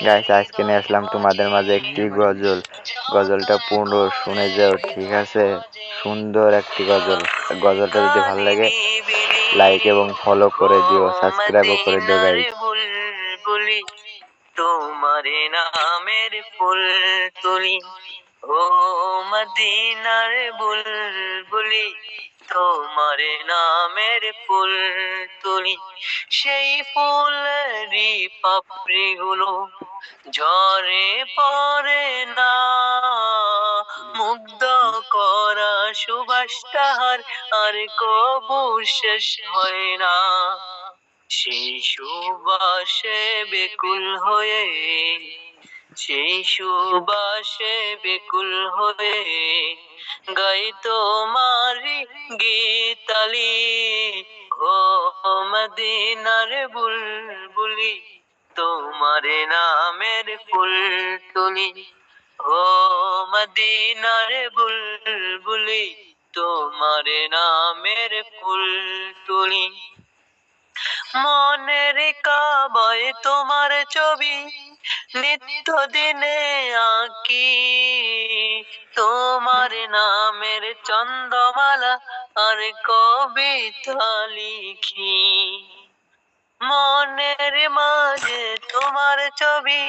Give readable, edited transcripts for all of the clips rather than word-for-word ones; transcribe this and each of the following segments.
Guys আজকে নিয়ে আসলাম তোমাদের মাঝে একটি গজল। গজলটা পূর্ণ শুনে যাও, ঠিক আছে? সুন্দর একটি গজল। গজলটা যদি ভালো লাগে লাইক এবং ফলো করে দিও, সাবস্ক্রাইবও করে দিও গাইস। বুলবুলি তোমার নামের ফুল তুলি, ও মদিনার বুলবুলি তোমার নামের ফুল তুলি। সেই ফুলেরই পাপড়ি গুলো ঝরে পড়ে না, মুগ্ধ করা সুবাসটার আর কবু শেষ হয় না। সেই সুবাসে বেকুল হয়ে, সেই সুবাসে বেকুল হয়ে গাই তোমারি গীতালি, ও মদিনার বুলবুলি তোমার নামের ফুল তুলি, ও মদিনার বুলবুলি তোমার নামের ফুল তুলি। মনের কাবায় তোমার ছবি নিত্য দিনে আঁকি, তোমার নামের চন্দ্রমালা আর কবিতা লিখি। মনের মাঝে তোমার ছবি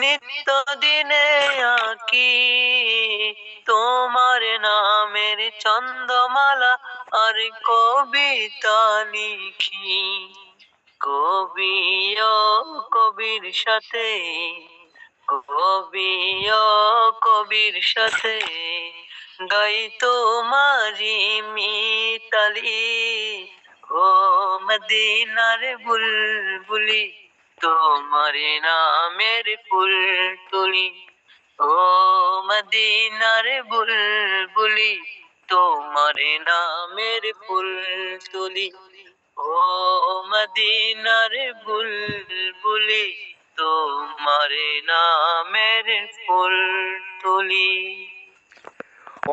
নিত্য দিনে আঁকি, তোমার নামের চন্দ্রমালা আর কবিতা লিখি। কবি ও কবির সাথে, কবি ও কবির সাথে গাই তোমারি মিতালি, ও মদিনার বুলবুলি তোমার নামের ফুল তুলি, ও মদিনার বুলবুলি তোমার নামের ফুল তুলি, ও মদিনার বুলবুলি তোমার নামের ফুল তুলি।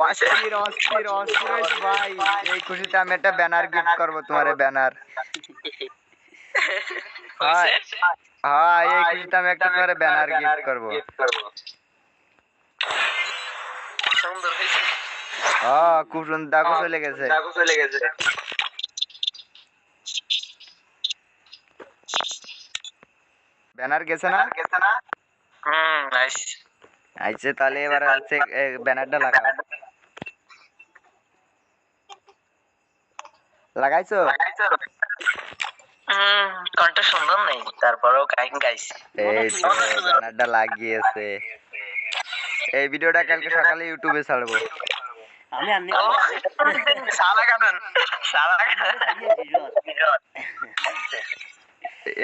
অস্থির অস্থির অস্থির হয়েছে ভাই। এই খুশিতে আমি একটা ব্যানার গিফট করবো তোমার, ব্যানার। হ্যাঁ হ্যাঁ, এই খুশিতে আমি একটা তোমার ব্যানার গিফট করবো। সুন্দর হয়েছে। হ্যাঁ, খুব সুন্দর। দেখো চলে গেছে। ব্যানার গেছে না? নাইস। আইছে, তাহলে এবার হচ্ছে ব্যানারটা লাগাও। লাগাইছো? কণ্ঠ সুন্দর নেই, তারপরেও গাইছি। এই তো ব্যানারটা লাগিয়েছে। এই ভিডিওটা কালকে সকালে ইউটিউবে ছাড়বো।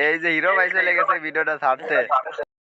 এই যে হিরো ভাই চলে গেছে ভিডিওটা ছাড়তে।